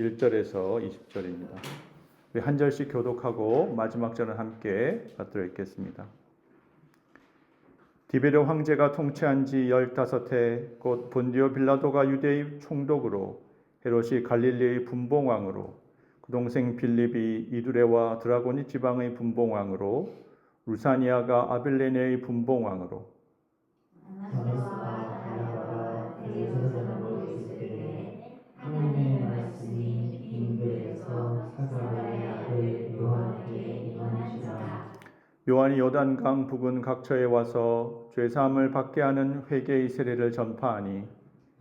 1절에서 20절입니다. 우리 한 절씩 교독하고 마지막 절은 함께 받들어 읽겠습니다. 디베르 황제가 통치한 지 15해 곧 본디오 빌라도가 유대의 총독으로 헤롯이 갈릴리의 분봉왕으로 그 동생 빌립이 이두레와 드라고니 지방의 분봉왕으로 루사니아가 아빌레네의 분봉왕으로 다메스가 달려가다 대제사장으로 있을 때에 하나님의 말씀이 빈들에서 사자의 아들 요한에게 임하시라. 요한이 요단강 부근 각처에 와서 죄사함을 받게 하는 회개의 세례를 전파하니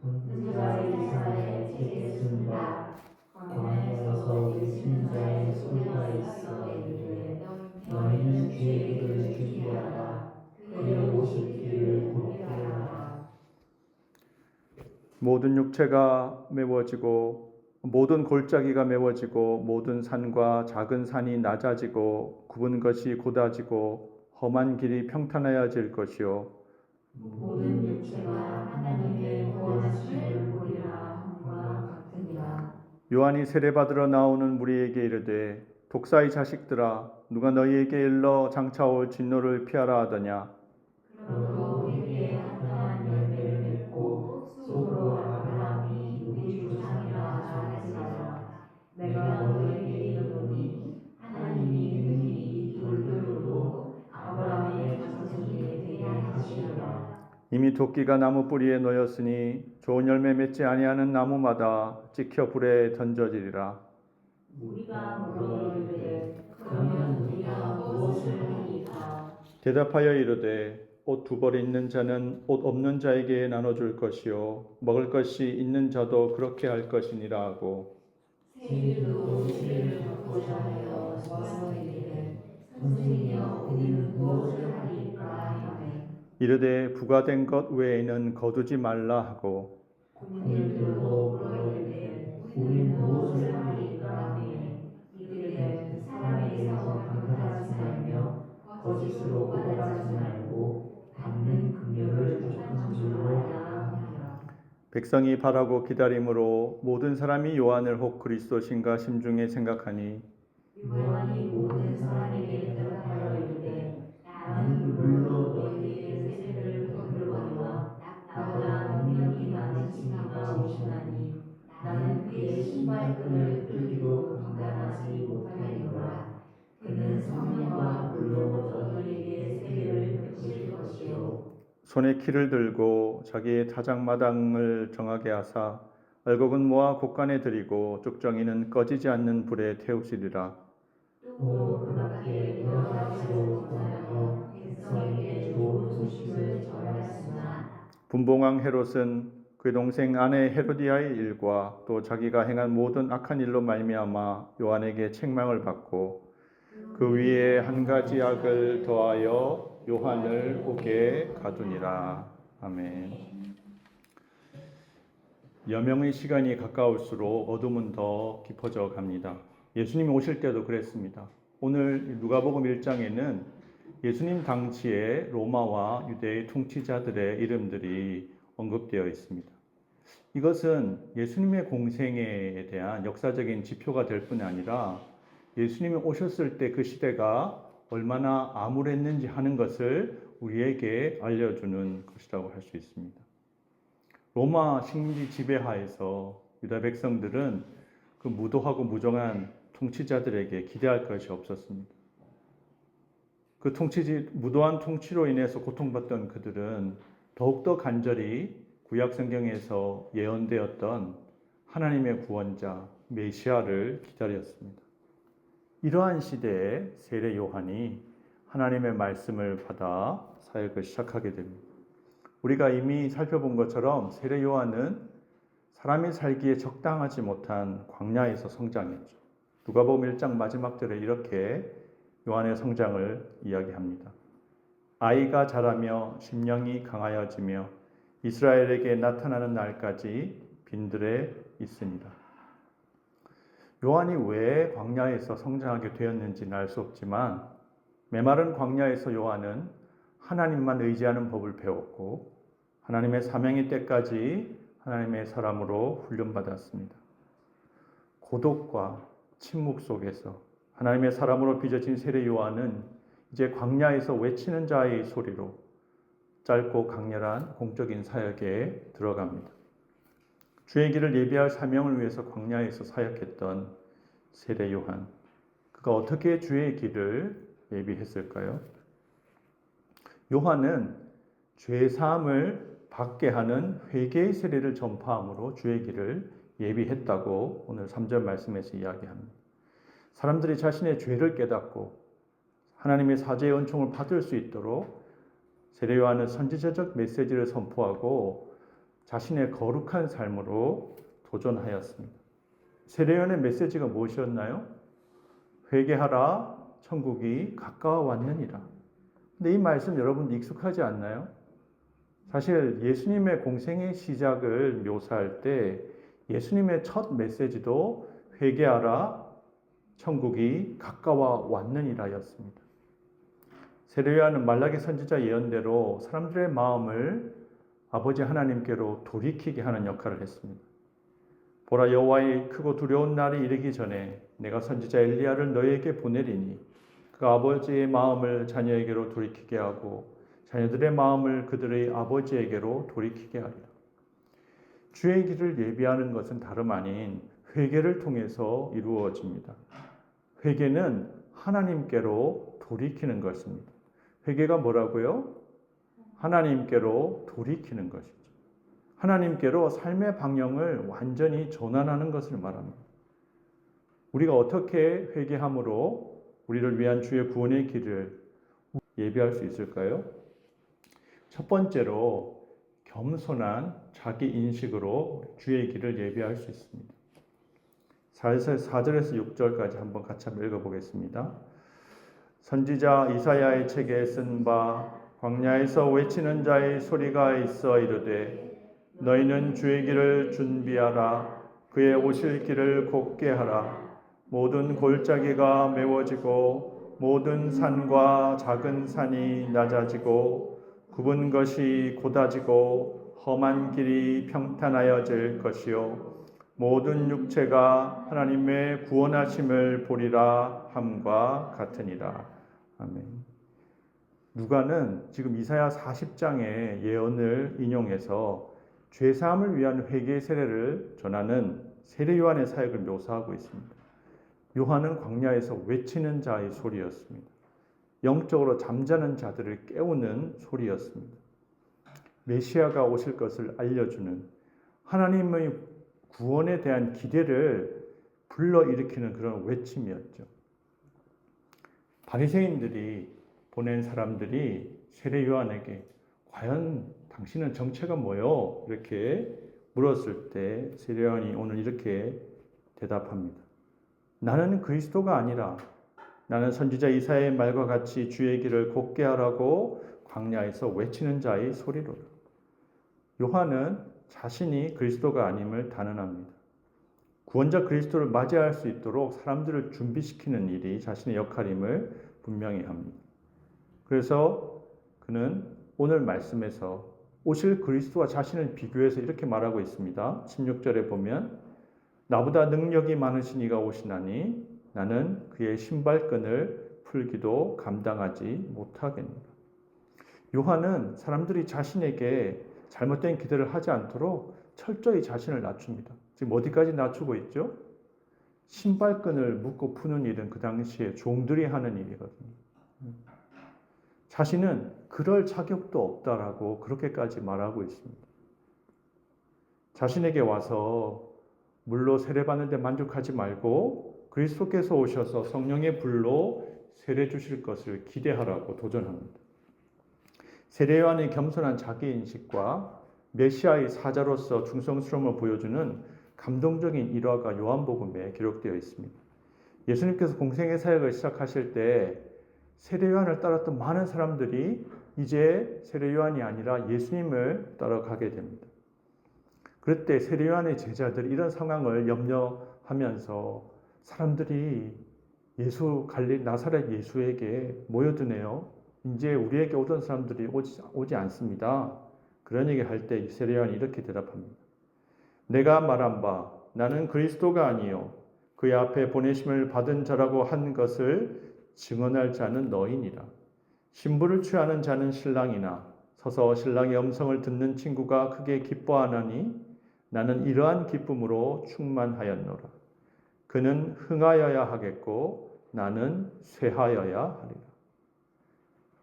선지자의 기사에 책에 쓴바 광야에서 외치는 자의 소리가 있어 이르되 너희는 죄를 준비하라. 그의 오실 길을 곱게 하라. 모든 육체가 메워지고 모든 골짜기가 메워지고 모든 산과 작은 산이 낮아지고 굽은 것이 곧아지고 험한 길이 평탄하여질 것이요 모든 육체가 하나님의 구원하심을 보리라 함과 같으니라. 요한이 세례받으러 나오는 무리에게 이르되 독사의 자식들아 누가 너희에게 일러 장차 올 진노를 피하라 하더냐. 그러므로 우리에게 합당한 열매를 맺고 속으로 아브라함이 우리 조상이라 말하지마라. 내가 너희에게 이르노니 하나님이 능히 이 돌들로도 아브라함의 자손이 되게 하시리라. 이미 도끼가 나무 뿌리에 놓였으니 좋은 열매 맺지 아니하는 나무마다 찍혀 불에 던져지리라. 우리가 물어 이르되 그러면 우리가 무엇을 하리이까? 대답하여 이르되 옷 두 벌 있는 자는 옷 없는 자에게 나눠줄 것이요 먹을 것이 있는 자도 그렇게 할 것이니라 하고 세리도 세례를 받고자 하여 와서 이르되 선생이여 우리는 무엇을 하리이까 하매 이르되 부과된 것 외에는 거두지 말라 하고 군인들도 물어 이르되 우리는 무엇을 하리이까 하매 이르되 사람에게서 강탈하지 말며 거짓으로 고발하지 말고 받는 긍휼을 족한 줄로 하라 하니라. 백성이 바라고 기다림으로 모든 사람이 요한을 혹 그리스도신가 심중에 생각하니 요한이 모든 사람에게 대답하여 이르되 나는 물로 너희에게 세례를 거두거니와 나보다 능력이 많은 신하가 오시나니 나는 그의 신발끈을 끌기도 감당하지 못하리로라. 그는 성령과 불로 너희에게 세례를 베푸실 것이요 손에 키를 들고 자기의 타작마당을 정하게 하사 알곡은 모아 곳간에 들이고 쭉정이는 꺼지지 않는 불에 태우시리라. 또 그 밖에 여러 가지로 권하여 백성에게 좋은 소식을 전하였으나 분봉왕 헤롯은 그의 동생 아내 헤로디아의 일과 또 자기가 행한 모든 악한 일로 말미암아 요한에게 책망을 받고 그 위에 한 가지 악을 더하여 요한을 옥에 가두니라. 아멘. 여명의 시간이 가까울수록 어둠은 더 깊어져 갑니다. 예수님이 오실 때도 그랬습니다. 오늘 누가복음 1장에는 예수님 당시에 로마와 유대의 통치자들의 이름들이 언급되어 있습니다. 이것은 예수님의 공생애에 대한 역사적인 지표가 될 뿐 아니라 예수님이 오셨을 때 그 시대가 얼마나 암울했는지 하는 것을 우리에게 알려주는 것이라고 할 수 있습니다. 로마 식민지 지배하에서 유다 백성들은 그 무도하고 무정한 통치자들에게 기대할 것이 없었습니다. 그 무도한 통치로 인해서 고통받던 그들은 더욱더 간절히 구약 성경에서 예언되었던 하나님의 구원자 메시아를 기다렸습니다. 이러한 시대에 세례 요한이 하나님의 말씀을 받아 사역을 시작하게 됩니다. 우리가 이미 살펴본 것처럼 세례 요한은 사람이 살기에 적당하지 못한 광야에서 성장했죠. 누가복음 1장 마지막 절에 이렇게 요한의 성장을 이야기합니다. 아이가 자라며 심령이 강하여지며 이스라엘에게 나타나는 날까지 빈들에 있으니라. 요한이 왜 광야에서 성장하게 되었는지는 알 수 없지만 메마른 광야에서 요한은 하나님만 의지하는 법을 배웠고 하나님의 사명의 때까지 하나님의 사람으로 훈련받았습니다. 고독과 침묵 속에서 하나님의 사람으로 빚어진 세례 요한은 이제 광야에서 외치는 자의 소리로 짧고 강렬한 공적인 사역에 들어갑니다. 주의 길을 예비할 사명을 위해서 광야에서 사역했던 세례 요한, 그가 어떻게 주의 길을 예비했을까요? 요한은 죄 사함을 받게 하는 회개의 세례를 전파함으로 주의 길을 예비했다고 오늘 3절 말씀에서 이야기합니다. 사람들이 자신의 죄를 깨닫고 하나님의 사죄의 은총을 받을 수 있도록 세례 요한은 선지자적 메시지를 선포하고 자신의 거룩한 삶으로 도전하였습니다. 세례 요한의 메시지가 무엇이었나요? 회개하라, 천국이 가까워 왔느니라. 근데 이 말씀 여러분 익숙하지 않나요? 사실 예수님의 공생의 시작을 묘사할 때 예수님의 첫 메시지도 회개하라, 천국이 가까워 왔느니라였습니다. 세례 요한은 말라기 선지자 예언대로 사람들의 마음을 아버지 하나님께로 돌이키게 하는 역할을 했습니다. 보라, 여호와의 크고 두려운 날이 이르기 전에 내가 선지자 엘리야를 너희에게 보내리니 그 아버지의 마음을 자녀에게로 돌이키게 하고 자녀들의 마음을 그들의 아버지에게로 돌이키게 하리라. 주의 길을 예비하는 것은 다름 아닌 회개를 통해서 이루어집니다. 회개는 하나님께로 돌이키는 것입니다. 회개가 뭐라고요? 하나님께로 돌이키는 것이죠. 하나님께로 삶의 방향을 완전히 전환하는 것을 말합니다. 우리가 어떻게 회개함으로 우리를 위한 주의 구원의 길을 예비할 수 있을까요? 첫 번째로 겸손한 자기 인식으로 주의 길을 예비할 수 있습니다. 4절에서 6절까지 한번 같이 읽어보겠습니다. 선지자 이사야의 책에 쓴 바 광야에서 외치는 자의 소리가 있어 이르되 너희는 주의 길을 준비하라. 그의 오실 길을 곧게 하라. 모든 골짜기가 메워지고 모든 산과 작은 산이 낮아지고 굽은 것이 곧아지고 험한 길이 평탄하여질 것이요 모든 육체가 하나님의 구원하심을 보리라 함과 같으니라. 아멘. 누가는 지금 이사야 40장의 예언을 인용해서 죄사함을 위한 회개의 세례를 전하는 세례 요한의 사역을 묘사하고 있습니다. 요한은 광야에서 외치는 자의 소리였습니다. 영적으로 잠자는 자들을 깨우는 소리였습니다. 메시아가 오실 것을 알려주는 하나님의 구원에 대한 기대를 불러일으키는 그런 외침이었죠. 바리새인들이 보낸 사람들이 세례 요한에게 과연 당신은 정체가 뭐요? 이렇게 물었을 때 세례 요한이 오늘 이렇게 대답합니다. 나는 그리스도가 아니라 나는 선지자 이사야의 말과 같이 주의 길을 곧게 하라고 광야에서 외치는 자의 소리로라. 요한은 자신이 그리스도가 아님을 단언합니다. 구원자 그리스도를 맞이할 수 있도록 사람들을 준비시키는 일이 자신의 역할임을 분명히 합니다. 그래서 그는 오늘 말씀에서 오실 그리스도와 자신을 비교해서 이렇게 말하고 있습니다. 16절에 보면 나보다 능력이 많으신 이가 오시나니 나는 그의 신발끈을 풀기도 감당하지 못하겠노라. 요한은 사람들이 자신에게 잘못된 기대를 하지 않도록 철저히 자신을 낮춥니다. 지금 어디까지 낮추고 있죠? 신발끈을 묶고 푸는 일은 그 당시에 종들이 하는 일이거든요. 자신은 그럴 자격도 없다라고 그렇게까지 말하고 있습니다. 자신에게 와서 물로 세례받는데 만족하지 말고 그리스도께서 오셔서 성령의 불로 세례 주실 것을 기대하라고 도전합니다. 세례 요한의 겸손한 자기인식과 메시아의 사자로서 충성스러움을 보여주는 감동적인 일화가 요한복음에 기록되어 있습니다. 예수님께서 공생의 사역을 시작하실 때 세례 요한을 따랐던 많은 사람들이 이제 세례 요한이 아니라 예수님을 따라가게 됩니다. 그럴 때 세례 요한의 제자들이 이런 상황을 염려하면서 사람들이 나사렛 예수에게 모여드네요. 이제 우리에게 오던 사람들이 오지 않습니다. 그런 얘기 할 때 세례 요한이 이렇게 대답합니다. 내가 말한 바 나는 그리스도가 아니요 그의 앞에 보내심을 받은 자라고 한 것을 증언할 자는 너희니라. 신부를 취하는 자는 신랑이나 서서 신랑의 음성을 듣는 친구가 크게 기뻐하나니 나는 이러한 기쁨으로 충만하였노라. 그는 흥하여야 하겠고 나는 쇠하여야 하리라.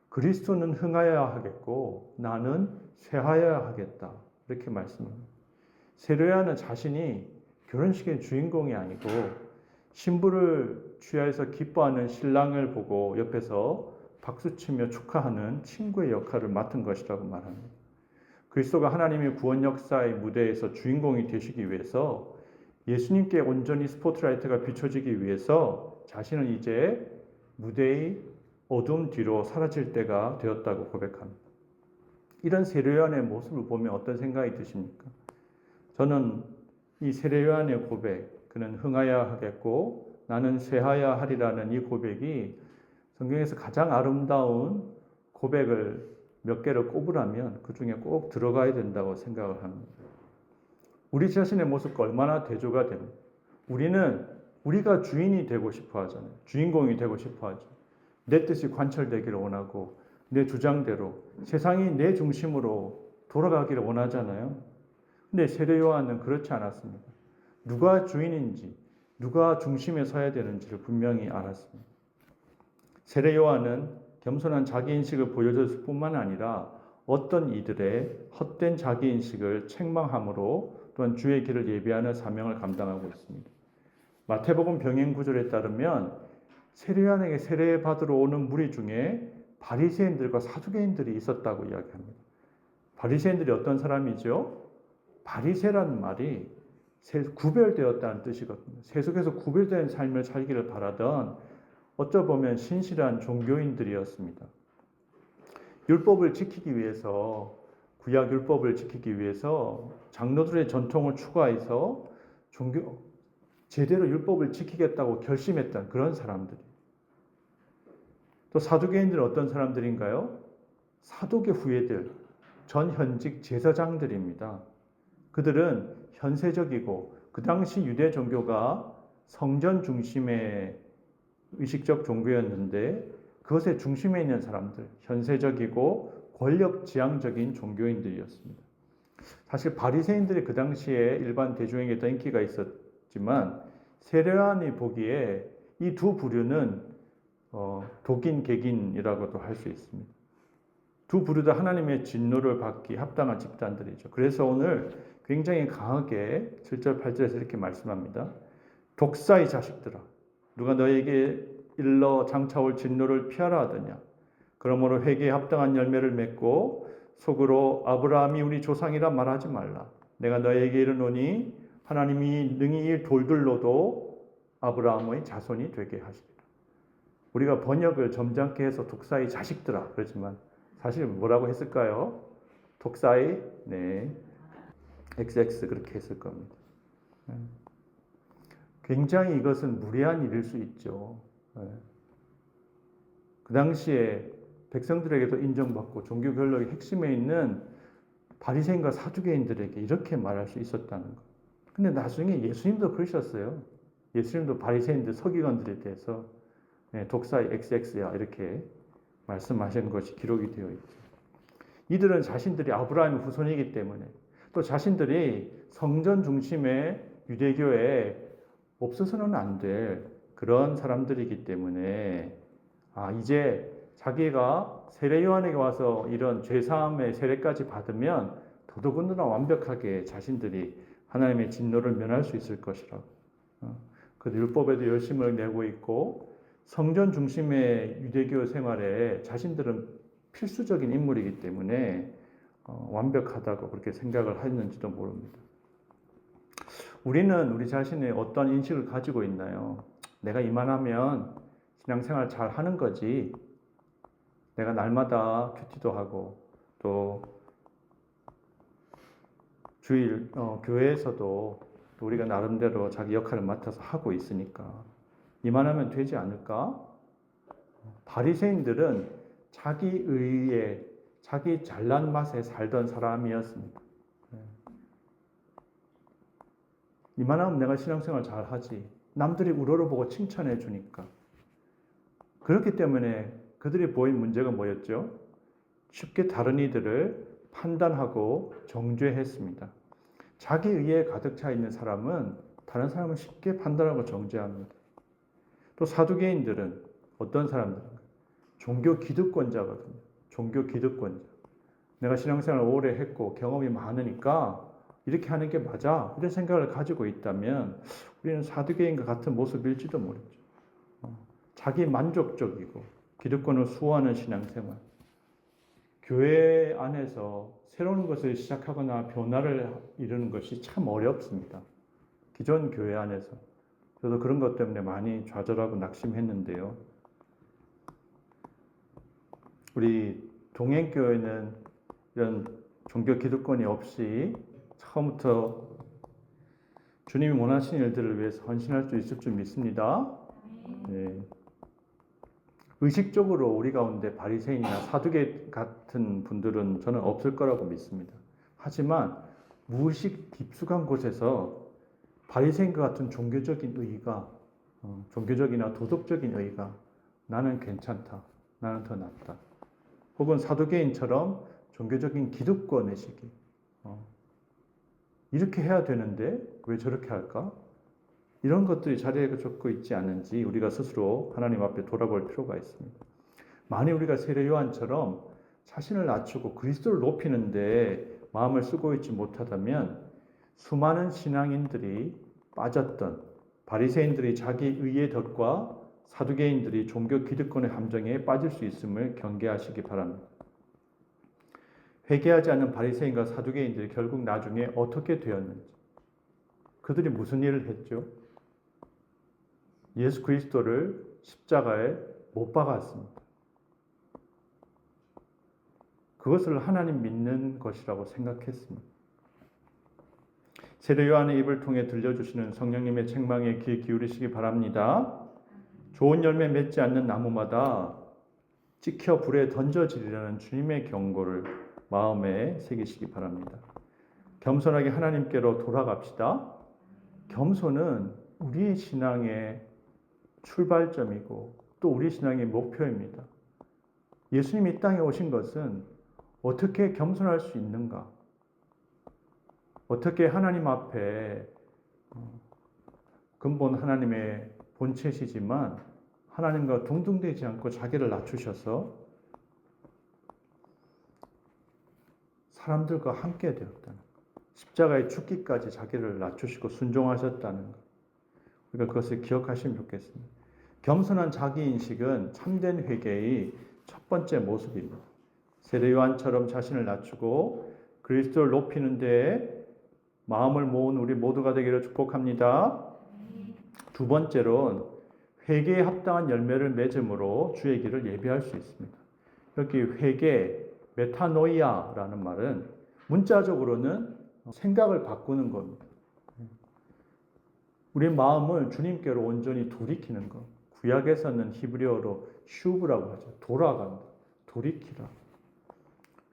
그리스도는 흥하여야 하겠고 나는 쇠하여야 하겠다. 이렇게 말씀합니다. 세례요한은 자신이 결혼식의 주인공이 아니고 신부를 취하여서 기뻐하는 신랑을 보고 옆에서 박수치며 축하하는 친구의 역할을 맡은 것이라고 말합니다. 그리스도가 하나님의 구원 역사의 무대에서 주인공이 되시기 위해서 예수님께 온전히 스포트라이트가 비춰지기 위해서 자신은 이제 무대의 어둠 뒤로 사라질 때가 되었다고 고백합니다. 이런 세례요한의 모습을 보면 어떤 생각이 드십니까? 저는 이 세례요한의 고백, 그는 흥하여야 하겠고 나는 쇠하여야 하리라는 이 고백이 성경에서 가장 아름다운 고백을 몇 개를 꼽으라면 그 중에 꼭 들어가야 된다고 생각을 합니다. 우리 자신의 모습과 얼마나 대조가 됩니다. 우리가 주인이 되고 싶어 하잖아요. 주인공이 되고 싶어 하죠. 내 뜻이 관철되기를 원하고 내 주장대로 세상이 내 중심으로 돌아가기를 원하잖아요. 근데 세례 요한은 그렇지 않았습니다. 누가 주인인지, 누가 중심에 서야 되는지를 분명히 알았습니다. 세례 요한은 겸손한 자기인식을 보여줬을 뿐만 아니라 어떤 이들의 헛된 자기인식을 책망함으로 또한 주의 길을 예비하는 사명을 감당하고 있습니다. 마태복음 병행 구절에 따르면 세례 요한에게 세례 받으러 오는 무리 중에 바리새인들과 사두개인들이 있었다고 이야기합니다. 바리새인들이 어떤 사람이죠? 바리새라는 말이 구별되었다는 뜻이거든요. 세속에서 구별된 삶을 살기를 바라던 어쩌보면 신실한 종교인들이었습니다. 율법을 지키기 위해서, 구약 율법을 지키기 위해서 장로들의 전통을 추구해서 제대로 율법을 지키겠다고 결심했던 그런 사람들이. 또 사두개인들은 어떤 사람들인가요? 사도계 후예들, 전현직 제사장들입니다. 그들은 현세적이고 그 당시 유대 종교가 성전 중심의 의식적 종교였는데 그것의 중심에 있는 사람들, 현세적이고 권력지향적인 종교인들이었습니다. 사실 바리새인들이 그 당시에 일반 대중에게 더 인기가 있었지만 세례 요한이 보기에 이 두 부류는 독인, 객인이라고도 할 수 있습니다. 두 부류 다 하나님의 진노를 받기 합당한 집단들이죠. 그래서 오늘 굉장히 강하게 7절, 8절에서 이렇게 말씀합니다. 독사의 자식들아, 누가 너에게 일러 장차올 진노를 피하라 하더냐. 그러므로 회개에 합당한 열매를 맺고 속으로 아브라함이 우리 조상이라 말하지 말라. 내가 너에게 이르노니 하나님이 능히 이 돌들로도 아브라함의 자손이 되게 하시리라. 우리가 번역을 점잖게 해서 독사의 자식들아 그러지만 사실 뭐라고 했을까요? 독사의 XX 그렇게 했을 겁니다. 굉장히 이것은 무례한 일일 수 있죠. 그 당시에 백성들에게도 인정받고 종교 권력의 핵심에 있는 바리새인과 사두개인들에게 이렇게 말할 수 있었다는 것. 근데 나중에 예수님도 그러셨어요. 예수님도 바리새인들, 서기관들에 대해서 독사의 XX야 이렇게 말씀하신 것이 기록이 되어 있죠. 이들은 자신들이 아브라함의 후손이기 때문에 또 자신들이 성전 중심의 유대교에 없어서는 안 될 그런 사람들이기 때문에 이제 자기가 세례 요한에게 와서 이런 죄사함의 세례까지 받으면 더더군다나 완벽하게 자신들이 하나님의 진노를 면할 수 있을 것이라고. 그 율법에도 열심을 내고 있고 성전 중심의 유대교 생활에 자신들은 필수적인 인물이기 때문에 완벽하다고 그렇게 생각을 했는지도 모릅니다. 우리는 우리 자신의 어떤 인식을 가지고 있나요? 내가 이만하면 신앙생활 잘 하는 거지. 내가 날마다 큐티도 하고 또 주일 교회에서도 또 우리가 나름대로 자기 역할을 맡아서 하고 있으니까 이만하면 되지 않을까? 바리새인들은 자기 의에 자기 잘난 맛에 살던 사람이었습니다. 이만하면 내가 신앙생활 잘 하지. 남들이 우러러보고 칭찬해 주니까. 그렇기 때문에 그들이 보인 문제가 뭐였죠? 쉽게 다른 이들을 판단하고 정죄했습니다. 자기 의에 가득 차 있는 사람은 다른 사람을 쉽게 판단하고 정죄합니다. 또 사두개인들은 어떤 사람들인가? 종교 기득권자거든요. 종교 기득권자. 내가 신앙생활을 오래 했고 경험이 많으니까 이렇게 하는 게 맞아. 이런 생각을 가지고 있다면 우리는 사두개인과 같은 모습일지도 모르죠. 자기 만족적이고 기득권을 수호하는 신앙생활. 교회 안에서 새로운 것을 시작하거나 변화를 이루는 것이 참 어렵습니다. 기존 교회 안에서. 저도 그런 것 때문에 많이 좌절하고 낙심했는데요. 우리 동행교회는 이런 종교 기득권이 없이 처음부터 주님이 원하시는 일들을 위해서 헌신할 수 있을 줄 믿습니다. 네. 의식적으로 우리 가운데 바리새인이나 사두개 같은 분들은 저는 없을 거라고 믿습니다. 하지만 무의식 깊숙한 곳에서 바리새인과 같은 종교적인 의의가, 종교적이나 도덕적인 의의가 나는 괜찮다, 나는 더 낫다. 혹은 사두개인처럼 종교적인 기득권 의식이 이렇게 해야 되는데 왜 저렇게 할까? 이런 것들이 자리에 잡고 있지 않은지 우리가 스스로 하나님 앞에 돌아볼 필요가 있습니다. 만일 우리가 세례 요한처럼 자신을 낮추고 그리스도를 높이는데 마음을 쓰고 있지 못하다면 수많은 신앙인들이 빠졌던 바리새인들이 자기 의의 덫과 사두개인들이 종교 기득권의 함정에 빠질 수 있음을 경계하시기 바랍니다. 회개하지 않는 바리새인과 사두개인들이 결국 나중에 어떻게 되었는지, 그들이 무슨 일을 했죠? 예수 그리스도를 십자가에 못 박았습니다. 그것을 하나님 믿는 것이라고 생각했습니다. 세례 요한의 입을 통해 들려주시는 성령님의 책망에 귀 기울이시기 바랍니다. 좋은 열매 맺지 않는 나무마다 찍혀 불에 던져지리라는 주님의 경고를 마음에 새기시기 바랍니다. 겸손하게 하나님께로 돌아갑시다. 겸손은 우리의 신앙의 출발점이고 또 우리 신앙의 목표입니다. 예수님이 이 땅에 오신 것은 어떻게 겸손할 수 있는가? 어떻게 하나님 앞에 근본 하나님의 본체시지만 하나님과 동등되지 않고 자기를 낮추셔서 사람들과 함께 되었다는 것. 십자가에 죽기까지 자기를 낮추시고 순종하셨다는 것. 우리가 그것을 기억하시면 좋겠습니다. 겸손한 자기인식은 참된 회개의 첫 번째 모습입니다. 세례 요한처럼 자신을 낮추고 그리스도를 높이는 데에 마음을 모은 우리 모두가 되기를 축복합니다. 두 번째로는 회개에 합당한 열매를 맺음으로 주의 길을 예비할 수 있습니다. 여기 회개, 메타노이아라는 말은 문자적으로는 생각을 바꾸는 겁니다. 우리 마음을 주님께로 온전히 돌이키는 것. 구약에서는 히브리어로 슈브라고 하죠. 돌아간다. 돌이키라.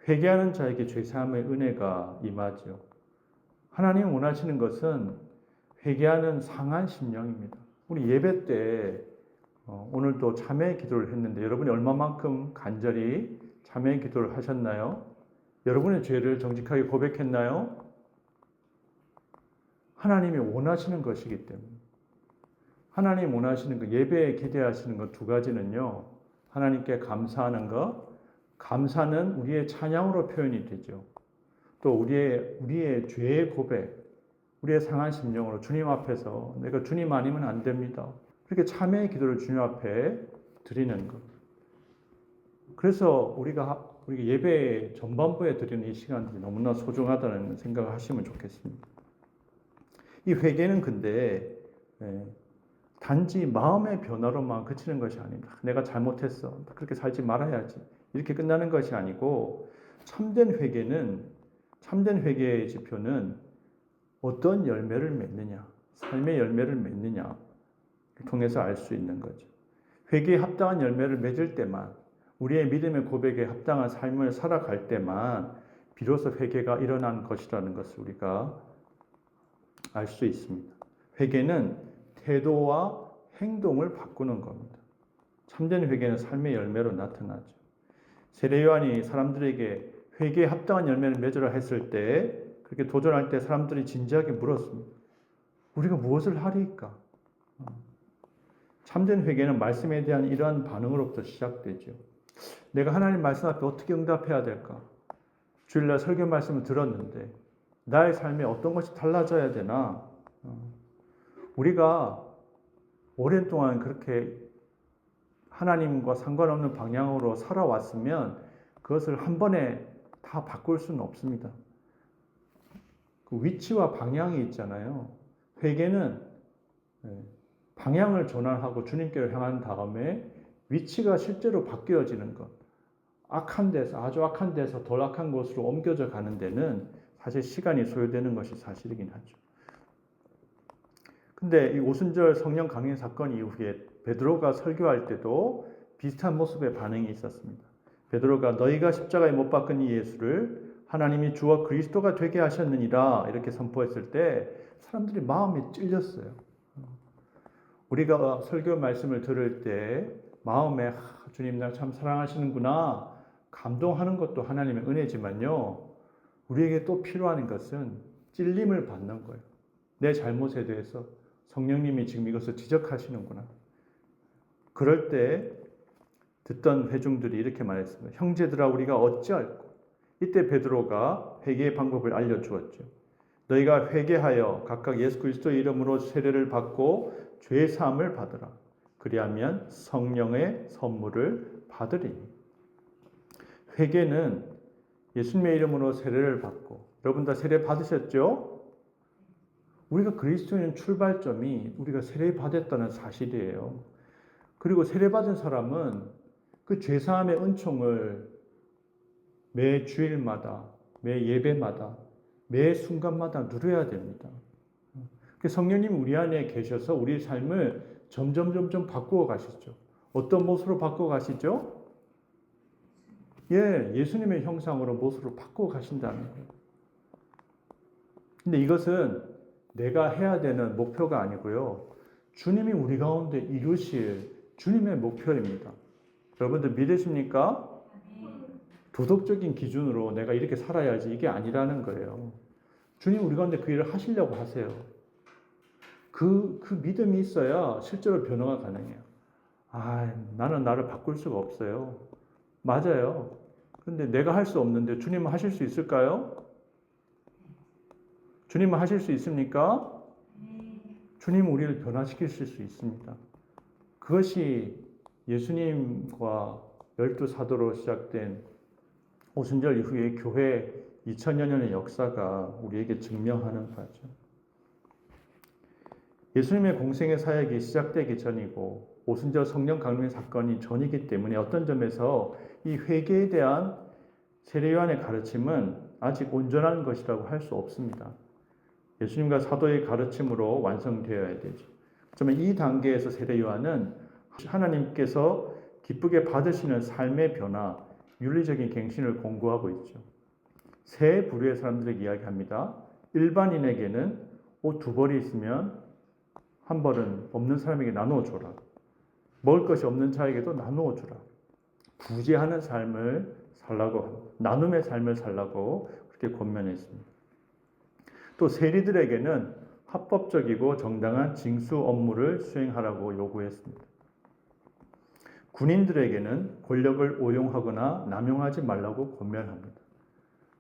회개하는 자에게 죄사함의 은혜가 임하죠. 하나님 원하시는 것은 회개하는 상한 심령입니다. 우리 예배 때 오늘도 참회 기도를 했는데 여러분이 얼마만큼 간절히 참회 기도를 하셨나요? 여러분의 죄를 정직하게 고백했나요? 하나님이 원하시는 것이기 때문에 하나님 원하시는 그 예배에 기대하시는 것 두 가지는요. 하나님께 감사하는 것, 감사는 우리의 찬양으로 표현이 되죠. 또 우리의 죄의 고백, 우리의 상한 심령으로 주님 앞에서 내가 주님 아니면 안 됩니다. 그렇게 참회의 기도를 주님 앞에 드리는 것. 그래서 우리가 예배 전반부에 드리는 이 시간들이 너무나 소중하다는 생각을 하시면 좋겠습니다. 이 회개는 근데 단지 마음의 변화로만 그치는 것이 아닙니다. 내가 잘못했어. 그렇게 살지 말아야지. 이렇게 끝나는 것이 아니고 참된 회개의 지표는 어떤 열매를 맺느냐, 삶의 열매를 맺느냐 통해서 알 수 있는 거죠. 회개에 합당한 열매를 맺을 때만, 우리의 믿음의 고백에 합당한 삶을 살아갈 때만 비로소 회개가 일어난 것이라는 것을 우리가 알 수 있습니다. 회개는 태도와 행동을 바꾸는 겁니다. 참된 회개는 삶의 열매로 나타나죠. 세례 요한이 사람들에게 회개에 합당한 열매를 맺으라 했을 때, 그렇게 도전할 때 사람들이 진지하게 물었습니다. 우리가 무엇을 하리까? 참된 회개는 말씀에 대한 이러한 반응으로부터 시작되죠. 내가 하나님 말씀 앞에 어떻게 응답해야 될까? 주일날 설교 말씀을 들었는데 나의 삶에 어떤 것이 달라져야 되나? 우리가 오랜 동안 그렇게 하나님과 상관없는 방향으로 살아왔으면 그것을 한 번에 다 바꿀 수는 없습니다. 그 위치와 방향이 있잖아요. 회개는 방향을 전환하고 주님께로 향한 다음에 위치가 실제로 바뀌어지는 것. 악한 데서, 아주 악한 데서 덜 악한 곳으로 옮겨져 가는 데는 사실 시간이 소요되는 것이 사실이긴 하죠. 근데 이 오순절 성령 강림 사건 이후에 베드로가 설교할 때도 비슷한 모습의 반응이 있었습니다. 베드로가 너희가 십자가에 못 박은 이 예수를 하나님이 주와 그리스도가 되게 하셨느니라 이렇게 선포했을 때 사람들이 마음이 찔렸어요. 우리가 설교 말씀을 들을 때 마음에 주님 날 참 사랑하시는구나 감동하는 것도 하나님의 은혜지만요. 우리에게 또 필요한 것은 찔림을 받는 거예요. 내 잘못에 대해서 성령님이 지금 이것을 지적하시는구나. 그럴 때 듣던 회중들이 이렇게 말했습니다. 형제들아 우리가 어찌할꼬? 이때 베드로가 회개의 방법을 알려주었죠. 너희가 회개하여 각각 예수 그리스도의 이름으로 세례를 받고 죄 사함을 받으라. 그리하면 성령의 선물을 받으리니. 회개는 예수님의 이름으로 세례를 받고, 여러분 다 세례 받으셨죠? 우리가 그리스도인 출발점이 우리가 세례 받았다는 사실이에요. 그리고 세례 받은 사람은 그 죄사함의 은총을 매 주일마다, 매 예배마다, 매 순간마다 누려야 됩니다. 성령님 우리 안에 계셔서 우리 삶을 점점 바꾸어 가시죠. 어떤 모습으로 바꾸어 가시죠? 예수님의 형상으로 모습으로 바꾸어 가신다는 거예요. 근데 이것은 내가 해야 되는 목표가 아니고요. 주님이 우리 가운데 이루실 주님의 목표입니다. 여러분들 믿으십니까? 도덕적인 기준으로 내가 이렇게 살아야지 이게 아니라는 거예요. 주님 우리 가운데 그 일을 하시려고 하세요. 그 믿음이 있어야 실제로 변화가 가능해요. 나는 나를 바꿀 수가 없어요. 맞아요. 근데 내가 할 수 없는데 주님은 하실 수 있을까요? 주님은 하실 수 있습니까? 주님은 우리를 변화시키실 수 있습니다. 그것이 예수님과 12사도로 시작된 오순절 이후의 교회 2000여 년의 역사가 우리에게 증명하는 바죠. 예수님의 공생의 사역이 시작되기 전이고 오순절 성령 강림 사건이 전이기 때문에 어떤 점에서 이 회개에 대한 세례 요한의 가르침은 아직 온전한 것이라고 할 수 없습니다. 예수님과 사도의 가르침으로 완성되어야 되죠. 그렇지만 이 단계에서 세례 요한은 하나님께서 기쁘게 받으시는 삶의 변화, 윤리적인 갱신을 공고하고 있죠. 세 부류의 사람들에게 이야기합니다. 일반인에게는 옷 2벌이 있으면 한 벌은 없는 사람에게 나누어 줘라. 먹을 것이 없는 자에게도 나누어 주라. 부재하는 삶을 살라고, 나눔의 삶을 살라고 그렇게 권면했습니다. 또 세리들에게는 합법적이고 정당한 징수 업무를 수행하라고 요구했습니다. 군인들에게는 권력을 오용하거나 남용하지 말라고 권면합니다.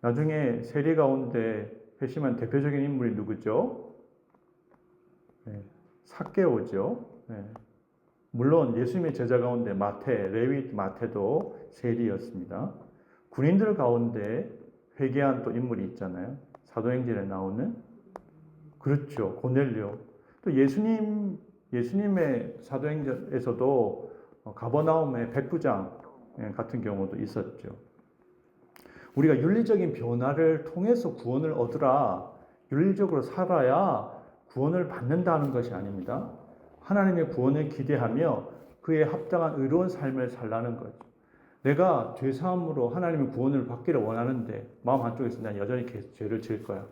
나중에 세리 가운데 회심한 대표적인 인물이 누구죠? 삭개오죠. 물론 예수님의 제자 가운데 레위 마태도 세리였습니다. 군인들 가운데 회개한 또 인물이 있잖아요. 사도행전에 나오는 그렇죠. 고넬료. 또 예수님의 사도행전에서도 가버나움의 백부장 같은 경우도 있었죠. 우리가 윤리적인 변화를 통해서 구원을 얻으라, 윤리적으로 살아야 구원을 받는다는 것이 아닙니다. 하나님의 구원을 기대하며 그에 합당한 의로운 삶을 살라는 거죠. 내가 죄사함으로 하나님의 구원을 받기를 원하는데 마음 한쪽에서 난 여전히 죄를 지을 거야.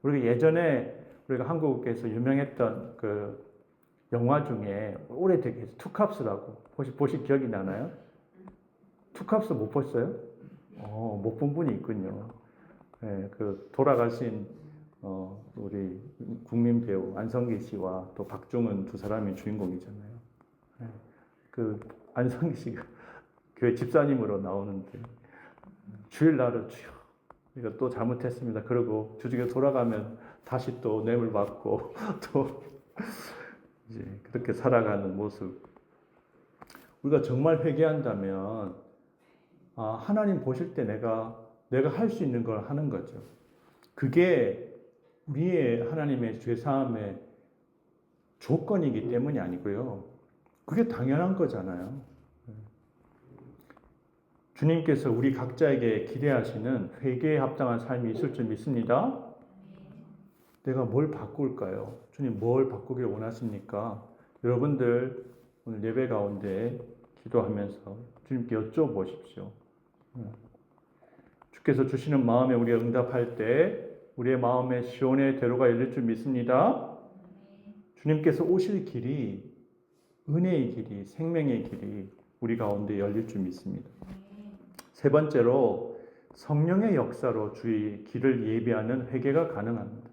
우리가 예전에 우리가 한국에서 유명했던 그 영화 중에 오래되게 투캅스라고 보신 기억이 나나요? 투캅스 못 보셨어요? 못 본 분이 있군요. 네, 그 돌아가신 우리 국민 배우 안성기 씨와 또 박중훈 두 사람이 주인공이잖아요. 네, 그 안성기 씨가 교회 집사님으로 나오는데 주일날은 주여 우리가 또 잘못했습니다. 그러고 주중에 돌아가면 다시 또 뇌물 받고 또 이제 그렇게 살아가는 모습. 우리가 정말 회개한다면 하나님 보실 때 내가 할 수 있는 걸 하는 거죠. 그게 우리의 하나님의 죄사함의 조건이기 때문이 아니고요. 그게 당연한 거잖아요. 주님께서 우리 각자에게 기대하시는 회개에 합당한 삶이 있을 줄 믿습니다. 내가 뭘 바꿀까요? 주님 뭘 바꾸길 원하십니까? 여러분들 오늘 예배 가운데 기도하면서 주님께 여쭤보십시오. 주께서 주시는 마음에 우리가 응답할 때 우리의 마음에 시온의 대로가 열릴 줄 믿습니다. 주님께서 오실 길이 은혜의 길이, 생명의 길이 우리 가운데 열릴 줄 믿습니다. 세 번째로 성령의 역사로 주의 길을 예비하는 회개가 가능합니다.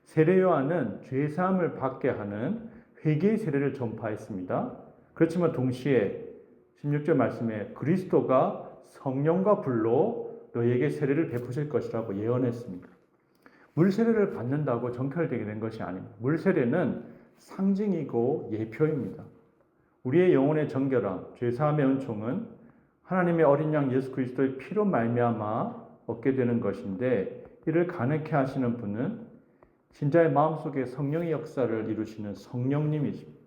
세례 요한은 죄 사함을 받게 하는 회개의 세례를 전파했습니다. 그렇지만 동시에 16절 말씀에 그리스도가 성령과 불로 너희에게 세례를 베푸실 것이라고 예언했습니다. 물 세례를 받는다고 정결되게 된 것이 아닙니다. 물 세례는 상징이고 예표입니다. 우리의 영혼의 정결함, 죄 사함의 은총은 하나님의 어린 양 예수 그리스도의 피로 말미암아 얻게 되는 것인데 이를 가능케 하시는 분은 신자의 마음속에 성령의 역사를 이루시는 성령님이십니다.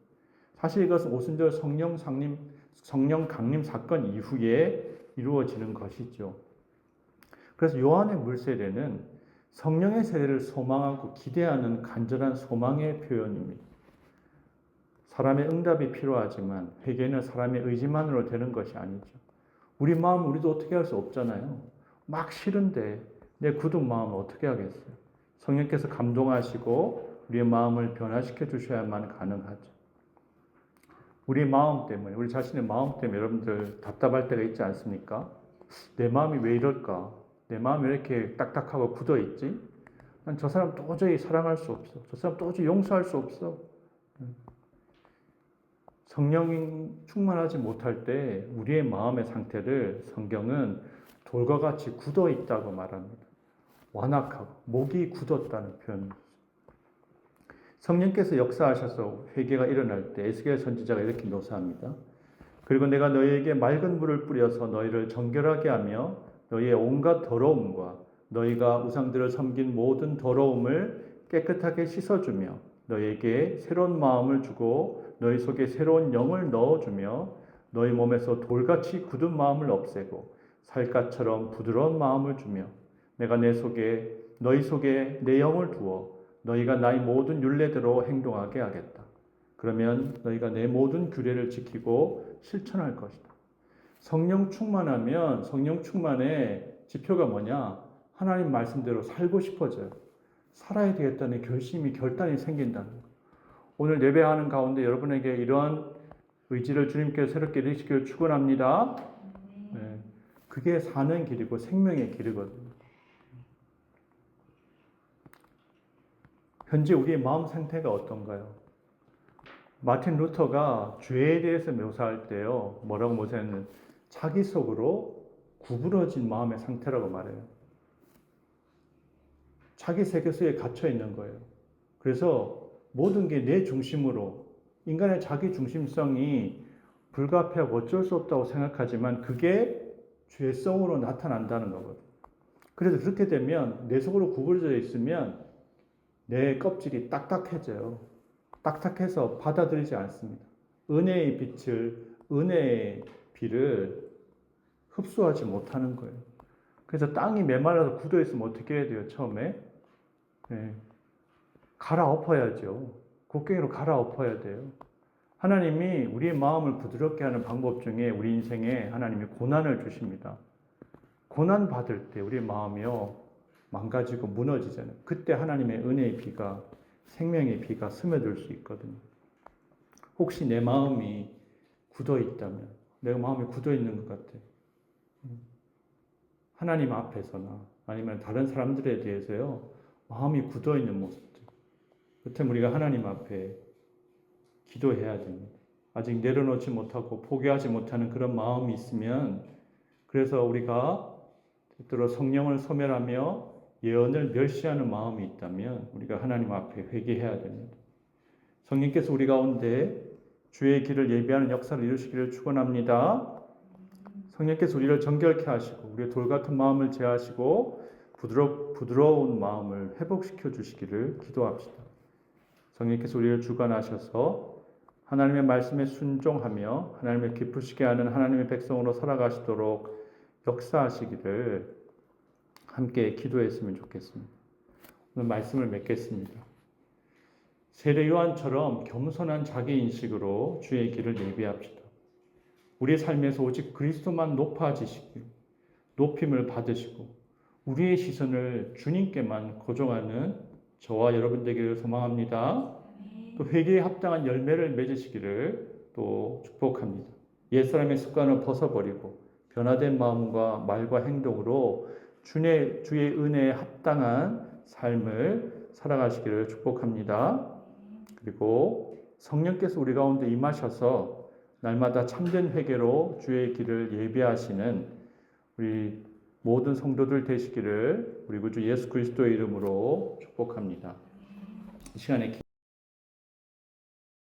사실 이것은 오순절 성령 강림 사건 이후에 이루어지는 것이죠. 그래서 요한의 물세례는 성령의 세례를 소망하고 기대하는 간절한 소망의 표현입니다. 사람의 응답이 필요하지만 회개는 사람의 의지만으로 되는 것이 아니죠. 우리 마음 우리도 어떻게 할 수 없잖아요. 막 싫은데 내 굳은 마음을 어떻게 하겠어요. 성령께서 감동하시고 우리의 마음을 변화시켜 주셔야만 가능하죠. 우리 마음 때문에, 우리 자신의 마음 때문에 여러분들 답답할 때가 있지 않습니까? 내 마음이 왜 이럴까? 내 마음이 왜 이렇게 딱딱하고 굳어 있지? 난 저 사람 도저히 사랑할 수 없어. 저 사람 도저히 용서할 수 없어. 성령이 충만하지 못할 때 우리의 마음의 상태를 성경은 돌과 같이 굳어 있다고 말합니다. 완악하고 목이 굳었다는 표현입니다. 성령께서 역사하셔서 회개가 일어날 때 에스겔 선지자가 이렇게 묘사합니다. 그리고 내가 너희에게 맑은 물을 뿌려서 너희를 정결하게 하며 너희의 온갖 더러움과 너희가 우상들을 섬긴 모든 더러움을 깨끗하게 씻어주며 너희에게 새로운 마음을 주고 너희 속에 새로운 영을 넣어주며 너희 몸에서 돌같이 굳은 마음을 없애고 살갗처럼 부드러운 마음을 주며 내가 너희 속에 내 영을 두어 너희가 나의 모든 율례대로 행동하게 하겠다. 그러면 너희가 내 모든 규례를 지키고 실천할 것이다. 성령 충만하면 성령 충만의 지표가 뭐냐? 하나님 말씀대로 살고 싶어져요. 살아야 되겠다는 결단이 생긴다는 거예요. 오늘 예배하는 가운데 여러분에게 이러한 의지를 주님께서 새롭게 일으키기를 축원합니다. 네, 그게 사는 길이고 생명의 길이거든요. 현재 우리의 마음 상태가 어떤가요? 마틴 루터가 죄에 대해서 묘사할 때요, 뭐라고 묘사했냐면 자기 속으로 구부러진 마음의 상태라고 말해요. 자기 세계 속에 갇혀 있는 거예요. 그래서 모든 게 내 중심으로, 인간의 자기 중심성이 불가피하고 어쩔 수 없다고 생각하지만 그게 죄성으로 나타난다는 거거든요. 그래서 그렇게 되면 내 속으로 구부러져 있으면 내 껍질이 딱딱해져요. 딱딱해서 받아들이지 않습니다. 은혜의 비를 흡수하지 못하는 거예요. 그래서 땅이 메말라서 굳어 있으면 어떻게 해야 돼요? 처음에 갈아엎어야죠. 곡괭이로 갈아엎어야 돼요. 하나님이 우리의 마음을 부드럽게 하는 방법 중에 우리 인생에 하나님이 고난을 주십니다. 고난 받을 때 우리의 마음이요 망가지고 무너지잖아요. 그때 하나님의 은혜의 비가, 생명의 비가 스며들 수 있거든요. 혹시 내 마음이 굳어 있다면, 내가 마음이 굳어 있는 것 같아. 하나님 앞에서나 아니면 다른 사람들에 대해서요, 마음이 굳어 있는 모습들. 그때 우리가 하나님 앞에 기도해야 됩니다. 아직 내려놓지 못하고 포기하지 못하는 그런 마음이 있으면, 그래서 우리가 때때로 성령을 소멸하며 예언을 멸시하는 마음이 있다면 우리가 하나님 앞에 회개해야 됩니다. 성령께서 우리 가운데 주의 길을 예비하는 역사를 이루시기를 축원합니다. 성령께서 우리를 정결케 하시고 우리의 돌 같은 마음을 제하시고 부드러운 마음을 회복시켜 주시기를 기도합시다. 성령께서 우리를 주관하셔서 하나님의 말씀에 순종하며 하나님을 기쁘시게 하는 하나님의 백성으로 살아가시도록 역사하시기를 함께 기도했으면 좋겠습니다. 오늘 말씀을 맺겠습니다. 세례 요한처럼 겸손한 자기인식으로 주의 길을 예비합시다. 우리의 삶에서 오직 그리스도만 높아지시길, 높임을 받으시고 우리의 시선을 주님께만 고정하는 저와 여러분 되기를 소망합니다. 또 회개에 합당한 열매를 맺으시기를 또 축복합니다. 옛사람의 습관을 벗어버리고 변화된 마음과 말과 행동으로 주의 은혜에 합당한 삶을 살아가시기를 축복합니다. 그리고 성령께서 우리 가운데 임하셔서 날마다 참된 회개로 주의 길을 예비하시는 우리 모든 성도들 되시기를 우리 구주 예수 그리스도의 이름으로 축복합니다. 이 시간에